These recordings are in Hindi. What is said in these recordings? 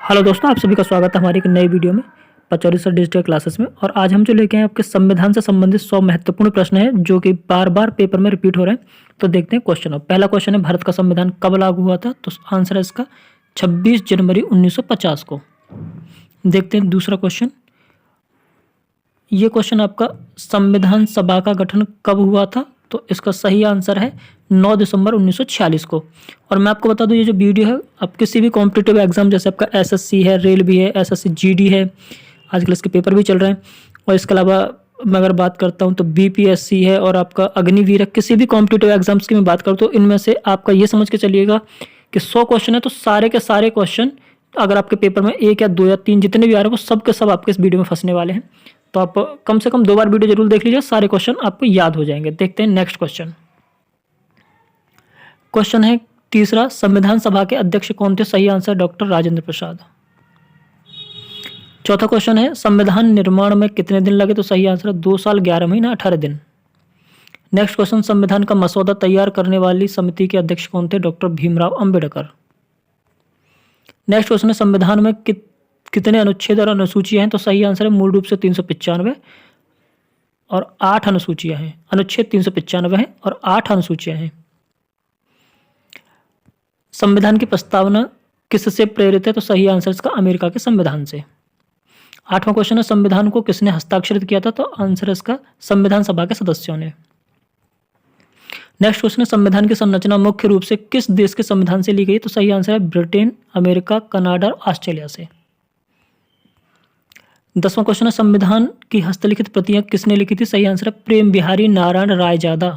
हेलो दोस्तों, आप सभी का स्वागत है हमारी एक नई वीडियो में पचौरी सर डिजिटल क्लासेस में। और आज हम जो लेके आए हैं आपके संविधान से संबंधित 100 महत्वपूर्ण प्रश्न हैं जो कि बार बार पेपर में रिपीट हो रहे हैं। तो देखते हैं क्वेश्चन। अब पहला क्वेश्चन है, भारत का संविधान कब लागू हुआ था? तो आंसर है इसका 26 जनवरी 1950 को। देखते हैं दूसरा क्वेश्चन। ये क्वेश्चन आपका, संविधान सभा का गठन कब हुआ था? तो इसका सही आंसर है 9 दिसंबर 1946 को। और मैं आपको बता दूं, ये जो वीडियो है आप किसी भी कॉम्पिटिटिव एग्जाम, जैसे आपका एसएससी है, रेलवे है, एसएससी जीडी है, आजकल इसके पेपर भी चल रहे हैं, और इसके अलावा मैं अगर बात करता हूं तो बीपीएससी है और आपका अग्निवीर है, किसी भी कॉम्पिटिटिव एग्जाम्स की मैं बात करता हूँ, इनमें से आपका ये समझ के चलिएगा कि 100 क्वेश्चन है तो सारे के सारे क्वेश्चन अगर आपके पेपर में 1 या 2 या 3 जितने भी आ रहे हैं वो सब के सब आपके इस वीडियो में फंसने वाले हैं। तो आप कम से कम 2 बार वीडियो जरूर देख लीजिए, सारे क्वेश्चन आपको याद हो जाएंगे। देखते हैं नेक्स्ट क्वेश्चन। क्वेश्चन है तीसरा, संविधान सभा के अध्यक्ष कौन थे? सही आंसर डॉक्टर राजेंद्र प्रसाद। चौथा क्वेश्चन है, संविधान निर्माण में कितने दिन लगे? तो सही आंसर है 2 साल 11 महीना 18 दिन। नेक्स्ट क्वेश्चन, संविधान का मसौदा तैयार करने वाली समिति के अध्यक्ष कौन थे? Doctor Bhimrao Ambedkar. Next question है, संविधान में कितने अनुच्छेद और अनुसूचियां हैं? तो सही आंसर है मूल रूप से 395 और 8 अनुसूचियां हैं। अनुच्छेद 395 है और 8 अनुसूचियां हैं। संविधान की प्रस्तावना किससे प्रेरित है? तो सही आंसर इसका अमेरिका के संविधान से। 8वां क्वेश्चन है, संविधान को किसने हस्ताक्षरित किया था? तो आंसर इसका संविधान सभा के सदस्यों ने। नेक्स्ट क्वेश्चन है, संविधान की संरचना मुख्य रूप से किस देश के संविधान से ली गई? तो सही आंसर है ब्रिटेन, अमेरिका, कनाडा और ऑस्ट्रेलिया से। 10वां क्वेश्चन है, संविधान की हस्तलिखित प्रतियां किसने लिखी थी? सही आंसर है प्रेम बिहारी नारायण रायजादा।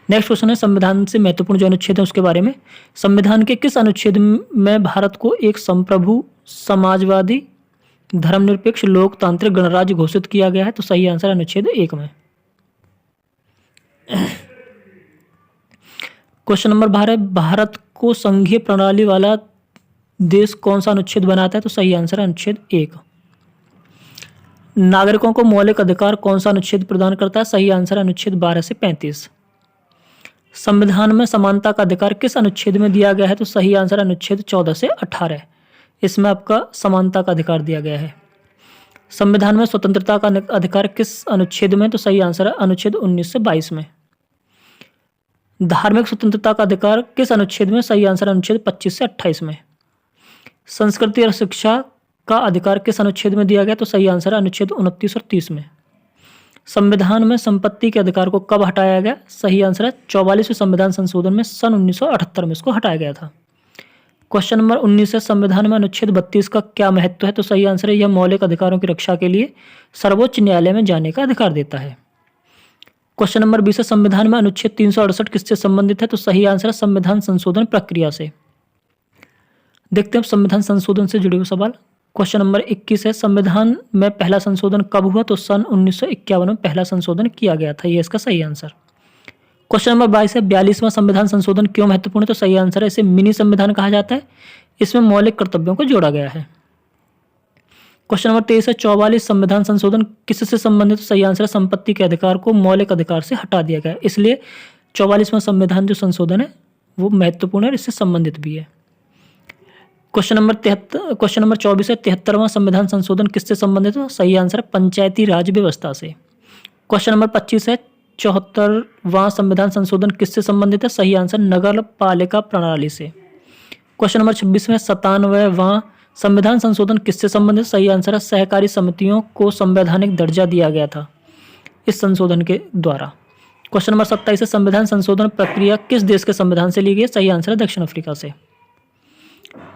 नेक्स्ट क्वेश्चन है, संविधान से महत्वपूर्ण जो अनुच्छेद है उसके बारे में। संविधान के किस अनुच्छेद में भारत को एक संप्रभु, समाजवादी, धर्मनिरपेक्ष, लोकतांत्रिक गणराज्य घोषित किया गया है? तो सही आंसर अनुच्छेद 1 में। क्वेश्चन नंबर 12, भारत को संघीय प्रणाली वाला देश कौन सा अनुच्छेद बनाता है? तो सही आंसर है अनुच्छेद 1। नागरिकों को मौलिक अधिकार कौन सा अनुच्छेद प्रदान करता है? सही आंसर है अनुच्छेद 12 से 35। संविधान में समानता का अधिकार किस अनुच्छेद में दिया गया है? तो सही आंसर अनुच्छेद 14 से 18। इसमें आपका समानता का अधिकार दिया गया है। संविधान में स्वतंत्रता का अधिकार किस अनुच्छेद में? तो सही आंसर है अनुच्छेद 19 से 22 में। धार्मिक स्वतंत्रता का अधिकार किस अनुच्छेद में? सही आंसर अनुच्छेद 25 से 28 में। संस्कृति और शिक्षा का अधिकार किस अनुच्छेद में दिया गया? तो सही आंसर है अनुच्छेद 29 और 30 में। संविधान में संपत्ति के अधिकार को कब हटाया गया? सही आंसर है 44वें संविधान संशोधन में सन 1978 में इसको हटाया गया था। क्वेश्चन नंबर 19 है, संविधान में अनुच्छेद 32 का क्या महत्व है? तो सही आंसर है यह मौलिक अधिकारों की रक्षा के लिए सर्वोच्च न्यायालय में जाने का अधिकार देता है। क्वेश्चन नंबर 20 है, संविधान में अनुच्छेद 368 किससे संबंधित है? तो सही आंसर है संविधान संशोधन प्रक्रिया से। देखते हैं संविधान संशोधन से जुड़े हुए सवाल। क्वेश्चन नंबर 21 है, संविधान में पहला संशोधन कब हुआ? तो सन 1951 में पहला संशोधन किया गया था। ये इसका सही आंसर। क्वेश्चन नंबर 22 है, 42वां संविधान संशोधन क्यों महत्वपूर्ण है? तो सही आंसर है इसे मिनी संविधान कहा जाता है। इसमें मौलिक कर्तव्यों को जोड़ा गया है। क्वेश्चन नंबर 23 है, 44 संविधान संशोधन किससे संबंधित? तो सही आंसर है संपत्ति के अधिकार को मौलिक अधिकार से हटा दिया गया है, इसलिए 44वां संविधान जो संशोधन है वो महत्वपूर्ण है, इससे संबंधित भी है। क्वेश्चन नंबर 24 है, 73वां संविधान संशोधन किससे संबंधित है? सही आंसर है पंचायती राज व्यवस्था से। क्वेश्चन नंबर 25 है, 74वां संविधान संशोधन किससे संबंधित है? सही आंसर नगर पालिका प्रणाली से। क्वेश्चन नंबर 26 में 97वां संविधान संशोधन किससे संबंधित? सही आंसर है सहकारी समितियों को संवैधानिक दर्जा दिया गया था इस संशोधन के द्वारा। क्वेश्चन नंबर 27 है, संविधान संशोधन प्रक्रिया किस देश के संविधान से ली गई? सही आंसर है दक्षिण अफ्रीका से।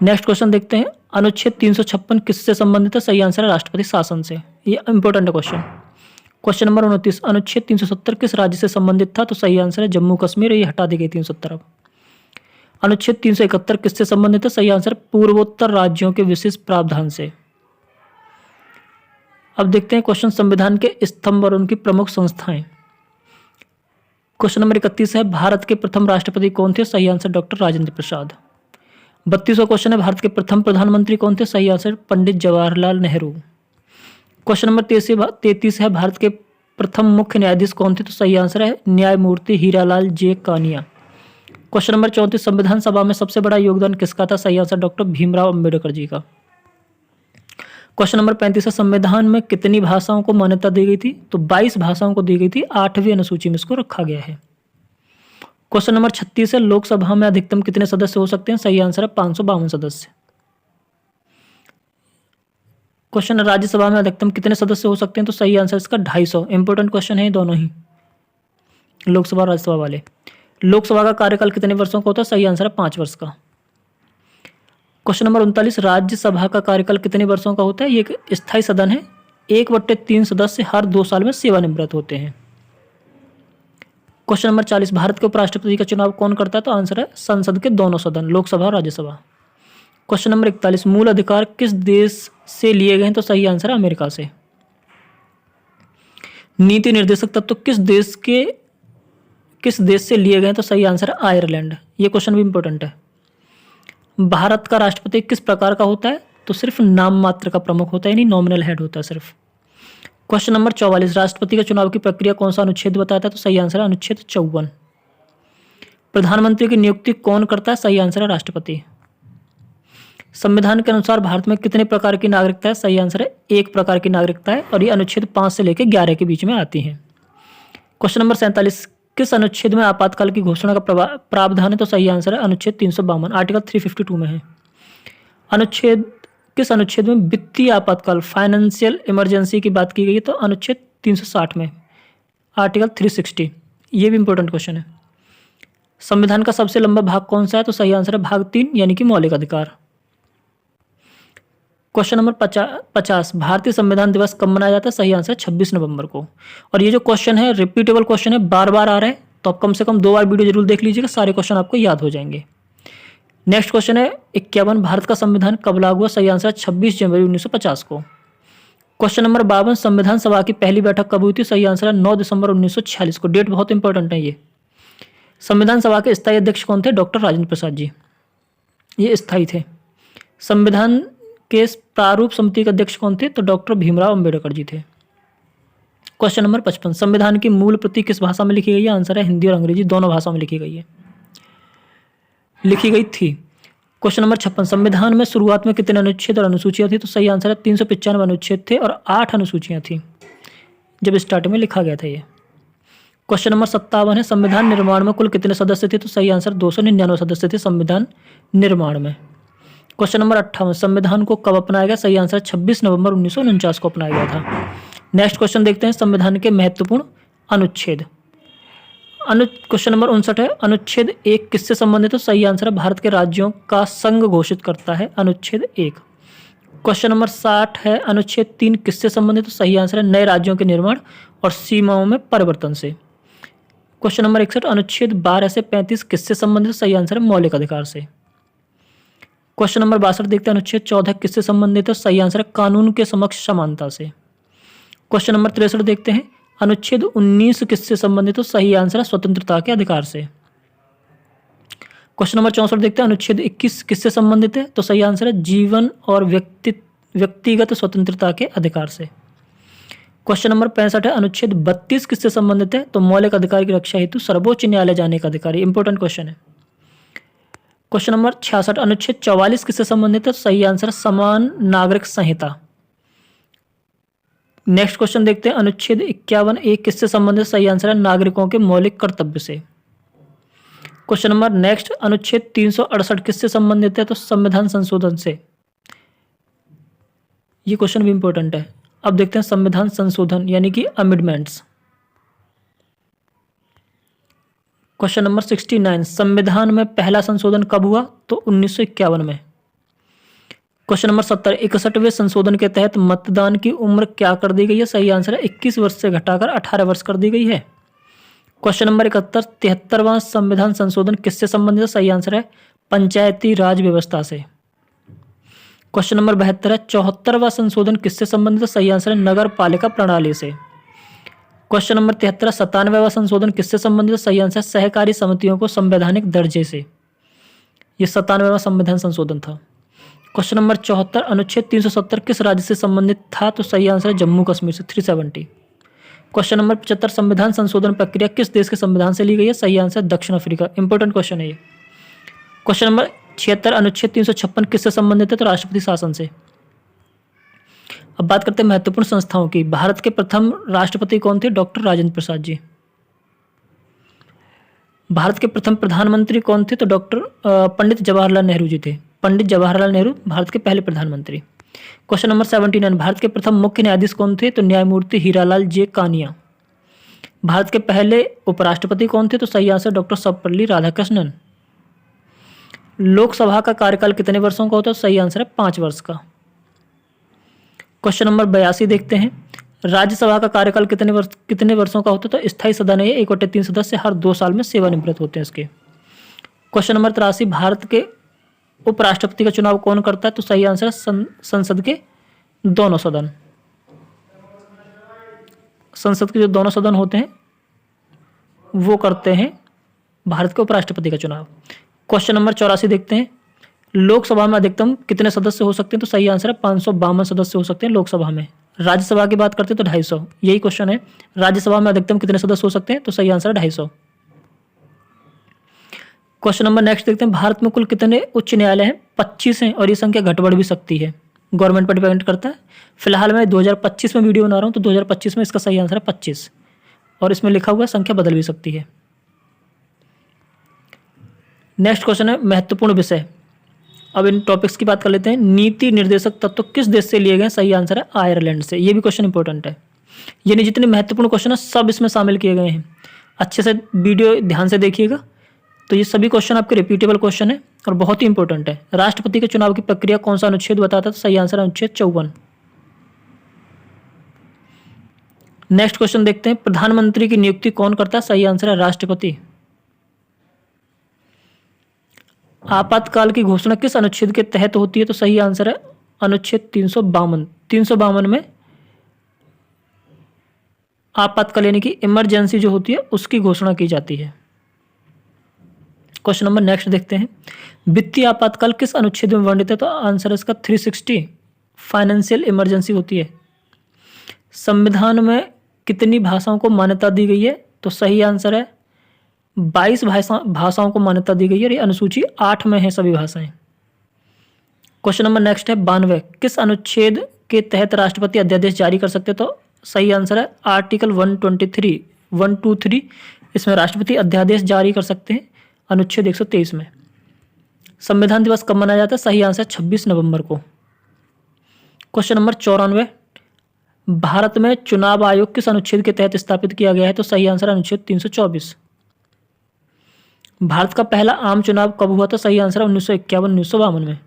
नेक्स्ट क्वेश्चन देखते हैं, अनुच्छेद 356 किससे संबंधित है? सही आंसर है राष्ट्रपति शासन से। ये इंपॉर्टेंट क्वेश्चन। क्वेश्चन नंबर 29, अनुच्छेद 370 किस राज्य से संबंधित था? तो सही आंसर है जम्मू कश्मीर। ये हटा दी गई 370 अब। अनुच्छेद 371 किससे संबंधित है? सही आंसर पूर्वोत्तर राज्यों के विशेष प्रावधान से। अब देखते हैं क्वेश्चन, संविधान के स्तंभ और उनकी प्रमुख संस्थाएं। क्वेश्चन नंबर 31 है, भारत के प्रथम राष्ट्रपति कौन थे? सही answer doctor Rajendra Prasad. 32वां question है, भारत के प्रथम प्रधानमंत्री कौन थे? सही answer Pandit Jawaharlal Nehru. Question number 33 है, भारत के प्रथम मुख्य न्यायाधीश कौन थे? तो सही आंसर है न्यायमूर्ति हीरालाल जे कानिया। क्वेश्चन नंबर 34, संविधान सभा में सबसे बड़ा योगदान किसका था? सही आंसर डॉक्टर भीमराव अंबेडकर जी का। क्वेश्चन नंबर 35 है, संविधान में कितनी भाषाओं को मान्यता दी गई थी? तो 22 भाषाओं को दी गई थी, 8वीं अनुसूची में इसको रखा गया है। क्वेश्चन नंबर 36 है, लोकसभा में अधिकतम कितने सदस्य हो सकते हैं? सही आंसर है 552 सदस्य। क्वेश्चन, राज्यसभा में अधिकतम कितने सदस्य हो सकते हैं? तो सही आंसर इसका 250। इंपॉर्टेंट क्वेश्चन है दोनों ही, लोकसभा और राज्यसभा वाले। लोकसभा का कार्यकाल कितने वर्षों का होता है? सही आंसर है 5 वर्ष का। क्वेश्चन नंबर 39, राज्यसभा का कार्यकाल कितने वर्षों का होता है? ये एक स्थायी सदन है, 1/3 सदस्य हर 2 साल में सेवानिवृत्त होते हैं। क्वेश्चन नंबर 40, भारत के उपराष्ट्रपति का चुनाव कौन करता है? तो आंसर है संसद के दोनों सदन, लोकसभा और राज्यसभा। क्वेश्चन नंबर 41, मूल अधिकार किस देश से लिए गए हैं? तो सही आंसर है अमेरिका से। नीति निर्देशक तत्व किस देश से लिए गए हैं? तो सही आंसर है आयरलैंड। ये क्वेश्चन भी इंपॉर्टेंट है। भारत का राष्ट्रपति किस प्रकार का होता है? तो सिर्फ नाम मात्र का प्रमुख होता है, यानी नॉमिनल हेड होता है सिर्फ। क्वेश्चन नंबर 44, राष्ट्रपति के चुनाव की प्रक्रिया कौन सा अनुच्छेद बताता है? तो सही आंसर है अनुच्छेद 54। प्रधानमंत्री की नियुक्ति कौन करता है? सही आंसर है राष्ट्रपति। संविधान के अनुसार भारत में कितने प्रकार की नागरिकता है? सही आंसर है 1 प्रकार की नागरिकता है, और ये अनुच्छेद 5 से लेकर 11 के बीच में आती हैं। क्वेश्चन नंबर 47, किस अनुच्छेद में आपातकाल की घोषणा का प्रावधान है? तो सही आंसर है अनुच्छेद 352, आर्टिकल 352 में है। किस अनुच्छेद में वित्तीय आपातकाल, फाइनेंशियल इमरजेंसी की बात की गई है? तो अनुच्छेद 360 में, आर्टिकल 360। ये भी इंपॉर्टेंट क्वेश्चन है। संविधान का सबसे लंबा भाग कौन सा है? तो सही आंसर है भाग 3, यानी कि मौलिक अधिकार। क्वेश्चन नंबर 50, भारतीय संविधान दिवस कब मनाया जाता है? सही आंसर 26 नवंबर को। और ये जो क्वेश्चन है रिपीटेबल क्वेश्चन है, बार बार आ रहा है, तो आप कम से कम 2 बार वीडियो जरूर देख लीजिएगा, सारे क्वेश्चन आपको याद हो जाएंगे। नेक्स्ट क्वेश्चन है 51, भारत का संविधान कब लागू हुआ? सही आंसर 26 जनवरी 1950 को। क्वेश्चन नंबर 52, संविधान सभा की पहली बैठक कब हुई थी? सही आंसर है 9 दिसंबर 1946 को। डेट बहुत इंपॉर्टेंट है ये। संविधान सभा के स्थायी अध्यक्ष कौन थे? डॉक्टर राजेंद्र प्रसाद जी, ये स्थायी थे। संविधान के प्रारूप समिति के अध्यक्ष कौन थे? तो डॉक्टर भीमराव अंबेडकर जी थे। क्वेश्चन नंबर 55, संविधान की मूल प्रति किस भाषा में लिखी गई है? आंसर है हिंदी और अंग्रेजी, दोनों भाषा में लिखी गई थी। क्वेश्चन नंबर 56, संविधान में शुरुआत में कितने अनुच्छेद और अनुसूचियां थी? तो सही आंसर है 395 अनुच्छेद थे और 8 अनुसूचियां थी जब स्टार्टिंग में लिखा गया था ये। क्वेश्चन नंबर 57 है, संविधान निर्माण में कुल कितने सदस्य थे? तो सही आंसर 299 सदस्य थे संविधान निर्माण में। क्वेश्चन नंबर 58, संविधान को कब अपनाया गया? सही आंसर 26 नवंबर 1949 को अपनाया गया था। नेक्स्ट क्वेश्चन देखते हैं, संविधान के महत्वपूर्ण अनुच्छेद। क्वेश्चन नंबर 59 है, अनुच्छेद 1 किससे संबंधित है? तो सही आंसर है भारत के राज्यों का संघ घोषित करता है, अनुच्छेद 1। क्वेश्चन नंबर 60 है, अनुच्छेद 3 किससे संबंधित है? तो सही आंसर है नए राज्यों के निर्माण और सीमाओं में परिवर्तन से। क्वेश्चन नंबर 61, अनुच्छेद 12 से 35 किससे संबंधित है? सही आंसर है मौलिक अधिकार से। क्वेश्चन नंबर 62 देखते हैं, अनुच्छेद 14 किससे संबंधित है? सही आंसर है कानून के समक्ष समानता से। क्वेश्चन नंबर 63 देखते हैं, अनुच्छेद 19 किससे संबंधित है? सही आंसर है स्वतंत्रता के अधिकार से। क्वेश्चन नंबर 64 देखते हैं, अनुच्छेद 21 किससे संबंधित है? तो सही आंसर है जीवन और व्यक्तिगत स्वतंत्रता के अधिकार से। क्वेश्चन नंबर 65 है, अनुच्छेद 32 किससे संबंधित है? तो मौलिक अधिकार की रक्षा हेतु सर्वोच्च न्यायालय जाने का अधिकार। इंपॉर्टेंट क्वेश्चन है। क्वेश्चन नंबर 66, अनुच्छेद 44 किससे संबंधित है? सही आंसर समान नागरिक संहिता। नेक्स्ट क्वेश्चन देखते हैं, अनुच्छेद 51(1) किससे संबंधित? सही आंसर है नागरिकों के मौलिक कर्तव्य से। क्वेश्चन नंबर नेक्स्ट, अनुच्छेद 368 किससे संबंधित है? तो संविधान संशोधन से। ये क्वेश्चन भी इंपॉर्टेंट है। अब देखते हैं संविधान संशोधन यानी कि अमेंडमेंट्स। क्वेश्चन नंबर 69, संविधान में पहला संशोधन कब हुआ? तो 1951 में। क्वेश्चन नंबर 70, 61वें संशोधन के तहत मतदान की उम्र क्या कर दी गई है? सही आंसर है 21 वर्ष से घटाकर 18 वर्ष कर दी गई है। क्वेश्चन नंबर 71, 73वां संविधान संशोधन किससे संबंधित है? सही आंसर है पंचायती राज व्यवस्था से। क्वेश्चन नंबर 72 है, 74वां संशोधन किससे संबंधित है? सही आंसर है नगर पालिका प्रणाली से। क्वेश्चन नंबर 73, 97वां संशोधन किससे संबंधित है? सही आंसर सहकारी समितियों को संवैधानिक दर्जे से। यह 97वां संविधान संशोधन था। क्वेश्चन नंबर 74, अनुच्छेद 370 किस राज्य से संबंधित था? तो सही आंसर है जम्मू कश्मीर से, 370। क्वेश्चन नंबर 75, संविधान संशोधन प्रक्रिया किस देश के संविधान से ली गई है? सही आंसर दक्षिण अफ्रीका। इंपॉर्टेंट क्वेश्चन है ये। क्वेश्चन नंबर 76, अनुच्छेद 356 किससे संबंधित है? तो राष्ट्रपति शासन से। अब बात करते हैं महत्वपूर्ण संस्थाओं की। भारत के प्रथम राष्ट्रपति कौन थे? डॉक्टर राजेंद्र प्रसाद जी। भारत के प्रथम प्रधानमंत्री कौन थे? तो डॉक्टर पंडित जवाहरलाल नेहरू जी थे। पंडित जवाहरलाल नेहरू भारत के पहले प्रधानमंत्री। क्वेश्चन नंबर 79, भारत के प्रथम मुख्य न्यायाधीश कौन थे? तो न्यायमूर्ति हीरालाल जे कानिया। भारत के पहले उपराष्ट्रपति कौन थे? तो सही आंसर डॉक्टर सर्वपल्ली राधाकृष्णन। लोकसभा का कार्यकाल कितने वर्षों का होता है? सही आंसर है 5 वर्ष का। क्वेश्चन नंबर 82 देखते हैं। राज्यसभा का कार्यकाल कितने वर्षों का होता है? तो स्थायी सदन है, 1/3 सदस्य हर 2 साल में सेवानिवृत्त होते हैं इसके। क्वेश्चन नंबर 83, भारत के उपराष्ट्रपति का चुनाव कौन करता है? तो सही आंसर है संसद के दोनों सदन। संसद के जो दोनों सदन होते हैं वो करते हैं भारत के उपराष्ट्रपति का चुनाव। क्वेश्चन नंबर 84 देखते हैं। लोकसभा में अधिकतम कितने सदस्य हो सकते हैं? तो सही आंसर है 552 सदस्य हो सकते हैं लोकसभा में। राज्यसभा की बात करते हैं तो 250। यही क्वेश्चन है, राज्यसभा में अधिकतम कितने सदस्य हो सकते हैं? तो सही आंसर है 250। क्वेश्चन नंबर नेक्स्ट देखते हैं। भारत में कुल कितने उच्च न्यायालय हैं? 25 हैं और ये संख्या घट बढ़ भी सकती है, गवर्नमेंट पर डिपेंड करता है। फिलहाल मैं 2025 में वीडियो बना रहा हूँ तो 2025 में इसका सही आंसर है 25 और इसमें लिखा हुआ संख्या बदल भी सकती है। नेक्स्ट क्वेश्चन है महत्वपूर्ण विषय। अब इन टॉपिक्स की बात कर लेते हैं। नीति निर्देशक तत्व किस देश से लिए गए? सही आंसर है आयरलैंड से। ये भी क्वेश्चन इंपॉर्टेंट है, यानी जितने महत्वपूर्ण क्वेश्चन है सब इसमें शामिल किए गए हैं। अच्छे से वीडियो ध्यान से देखिएगा। तो ये सभी क्वेश्चन आपके रिपीटेबल क्वेश्चन है और बहुत ही इंपॉर्टेंट है। राष्ट्रपति के चुनाव की प्रक्रिया कौन सा अनुच्छेद बताता है? तो सही आंसर है अनुच्छेद 54। नेक्स्ट क्वेश्चन देखते हैं। प्रधानमंत्री की नियुक्ति कौन करता है? सही आंसर है राष्ट्रपति। आपातकाल की घोषणा किस अनुच्छेद के तहत होती है? तो सही आंसर है अनुच्छेद 352। 352 में आपातकाल यानी कि इमरजेंसी जो होती है उसकी घोषणा की जाती है। क्वेश्चन नंबर नेक्स्ट देखते हैं। वित्तीय आपातकाल किस अनुच्छेद में वर्णित है? तो आंसर है इसका 360, फाइनेंशियल इमरजेंसी होती है। संविधान में कितनी भाषाओं को मान्यता दी गई है? तो सही आंसर है 22 भाषाओं को मान्यता दी गई है और ये अनुसूची 8 में है सभी भाषाएं। क्वेश्चन नंबर नेक्स्ट है 92, किस अनुच्छेद के तहत राष्ट्रपति अध्यादेश जारी कर सकते हैं? तो सही आंसर है आर्टिकल 123 इसमें राष्ट्रपति अध्यादेश जारी कर सकते हैं अनुच्छेद 123 में। संविधान दिवस कब मनाया जाता है? सही आंसर 26 नवंबर को। क्वेश्चन नंबर 94, भारत में चुनाव आयोग किस अनुच्छेद के तहत स्थापित किया गया है? तो सही आंसर अनुच्छेद 324। भारत का पहला आम चुनाव कब हुआ था? सही आंसर 1951-1952 में।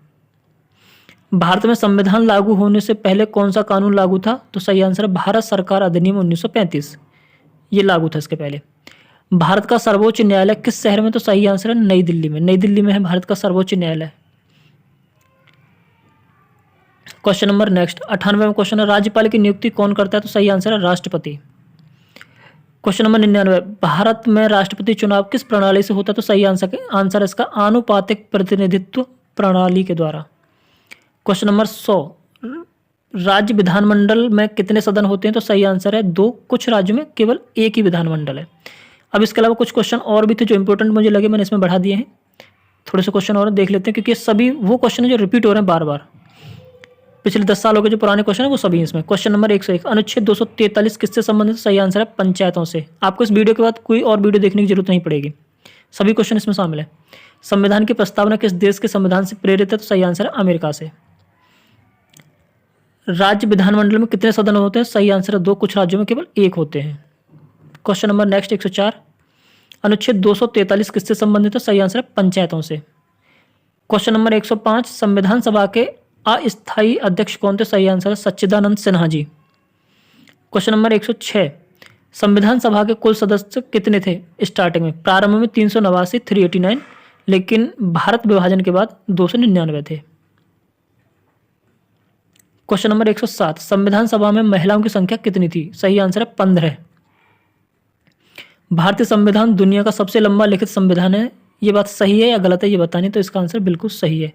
भारत में संविधान लागू होने से पहले कौन सा कानून लागू था? तो सही आंसर है भारत सरकार अधिनियम 1935, ये लागू था इसके पहले। भारत का सर्वोच्च न्यायालय किस शहर में? तो सही आंसर है नई दिल्ली में। नई दिल्ली में है भारत का सर्वोच्च न्यायालय। क्वेश्चन नंबर नेक्स्ट 98वां क्वेश्चन है। राज्यपाल की नियुक्ति कौन करता है? तो सही आंसर है राष्ट्रपति। क्वेश्चन नंबर 99, भारत में राष्ट्रपति चुनाव किस प्रणाली से होता है? तो सही आंसर इसका आनुपातिक प्रतिनिधित्व प्रणाली के द्वारा। क्वेश्चन नंबर 100, राज्य विधानमंडल में कितने सदन होते हैं? तो सही आंसर है 2। कुछ राज्यों में केवल एक ही विधानमंडल है। अब इसके अलावा कुछ क्वेश्चन और भी थे जो इंपॉर्टेंट मुझे लगे, मैंने इसमें बढ़ा दिए हैं। थोड़े से क्वेश्चन और देख लेते हैं क्योंकि सभी वो क्वेश्चन है जो रिपीट हो रहे हैं बार बार। पिछले 10 सालों के जो पुराने क्वेश्चन है वो सभी इसमें। क्वेश्चन नंबर 101, अनुच्छेद 243 किससे संबंधित? सही आंसर है पंचायतों से। आपको इस वीडियो के बाद कोई और वीडियो देखने की जरूरत नहीं पड़ेगी, सभी क्वेश्चन इसमें शामिल है। संविधान की प्रस्तावना किस देश के संविधान से प्रेरित है? तो सही आंसर है अमेरिका से। राज्य विधानमंडल में कितने सदन होते हैं? सही आंसर है 2। कुछ राज्यों में केवल 1 होते हैं। क्वेश्चन नंबर नेक्स्ट 104, अनुच्छेद 243 किससे संबंधित है? सही आंसर है पंचायतों से। क्वेश्चन नंबर 105, संविधान सभा के अस्थायी अध्यक्ष कौन थे? सही आंसर है सच्चिदानंद सिन्हा जी। क्वेश्चन नंबर 106, संविधान सभा के कुल सदस्य कितने थे स्टार्टिंग में? प्रारंभ में 389, 389, लेकिन भारत विभाजन के बाद 299 थे। क्वेश्चन नंबर 107, संविधान सभा में महिलाओं की संख्या कितनी थी? सही आंसर है 15। भारतीय संविधान दुनिया का सबसे लंबा लिखित संविधान है। ये बात सही है या गलत है ये बतानी, तो इसका आंसर बिल्कुल सही है।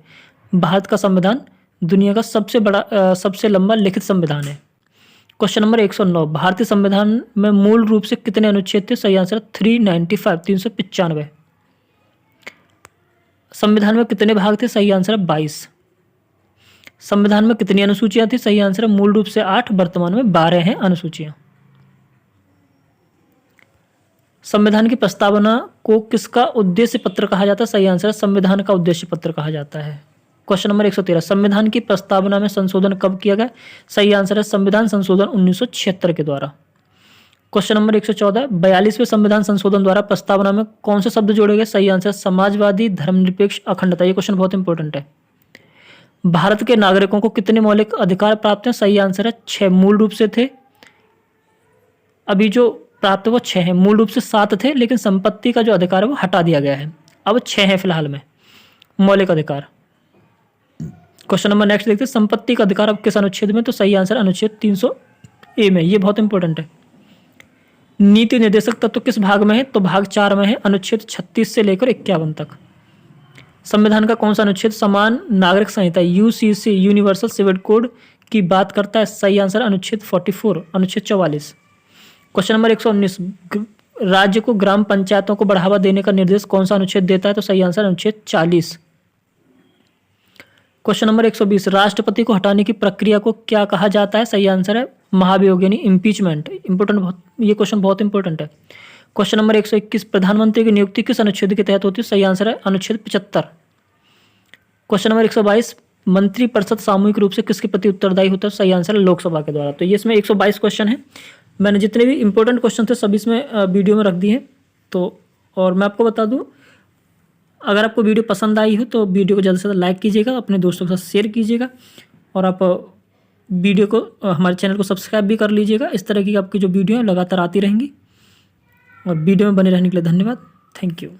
भारत का संविधान दुनिया का सबसे लंबा लिखित संविधान है। क्वेश्चन नंबर 109, भारतीय संविधान में मूल रूप से कितने अनुच्छेद थे? सही आंसर 395, 395। संविधान में कितने भाग थे? सही आंसर 22। संविधान में कितनी अनुसूचियां थी? सही आंसर मूल रूप से 8, वर्तमान में 12 हैं अनुसूचियां। संविधान की प्रस्तावना को किसका उद्देश्य पत्र कहा जाता है? सही आंसर संविधान का उद्देश्य पत्र कहा जाता है। क्वेश्चन नंबर 113, संविधान की प्रस्तावना में संशोधन कब किया गया? सही आंसर है संविधान संशोधन 1976 के द्वारा। क्वेश्चन नंबर 114, 42वें संविधान संशोधन द्वारा प्रस्तावना में कौन से शब्द जोड़े गए? सही आंसर समाजवादी, धर्मनिरपेक्ष, अखंडता। ये क्वेश्चन बहुत इंपॉर्टेंट है। भारत के नागरिकों को कितने मौलिक अधिकार प्राप्त हैं? सही आंसर है 6। मूल रूप से थे, अभी जो प्राप्त वो 6 हैं। मूल रूप से 7 थे, लेकिन संपत्ति का जो अधिकार है वो हटा दिया गया है। अब 6 हैं फिलहाल में मौलिक अधिकार। क्वेश्चन नंबर नेक्स्ट देखते हैं, संपत्ति का अधिकार अब किस अनुच्छेद में? तो सही आंसर अनुच्छेद 300A में। ये बहुत इंपॉर्टेंट है। नीति निर्देशक तत्व किस भाग में है? तो भाग 4 में है, अनुच्छेद 36 से लेकर 51 तक। संविधान का कौन सा अनुच्छेद समान नागरिक संहिता UCC यूनिवर्सल सिविल कोड की बात करता है? सही आंसर अनुच्छेद 44, अनुच्छेद 44। क्वेश्चन नंबर 119, राज्य को ग्राम पंचायतों को बढ़ावा देने का निर्देश कौन सा अनुच्छेद देता है? तो सही आंसर अनुच्छेद 40। क्वेश्चन नंबर 120, राष्ट्रपति को हटाने की प्रक्रिया को क्या कहा जाता है? सही आंसर है महाभियोग यानी इम्पीचमेंट। इंपॉर्टेंट, ये क्वेश्चन बहुत इंपॉर्टेंट है। क्वेश्चन नंबर 121, प्रधानमंत्री की नियुक्ति किस अनुच्छेद के तहत होती है? सही आंसर है अनुच्छेद 75। क्वेश्चन नंबर 122, मंत्रिपरिषद सामूहिक रूप से किसके प्रति उत्तरदायी होता है? सही आंसर है लोकसभा के द्वारा। तो ये इसमें 122 क्वेश्चन है। मैंने जितने भी इंपॉर्टेंट क्वेश्चन थे सभी इसमें वीडियो में रख दिए हैं। तो और मैं आपको बता दूं, अगर आपको वीडियो पसंद आई हो तो वीडियो को ज़्यादा से ज़्यादा लाइक कीजिएगा, अपने दोस्तों के साथ शेयर कीजिएगा, और आप वीडियो को हमारे चैनल को सब्सक्राइब भी कर लीजिएगा। इस तरह की आपकी जो वीडियो है लगातार आती रहेंगी। और वीडियो में बने रहने के लिए धन्यवाद। Thank you.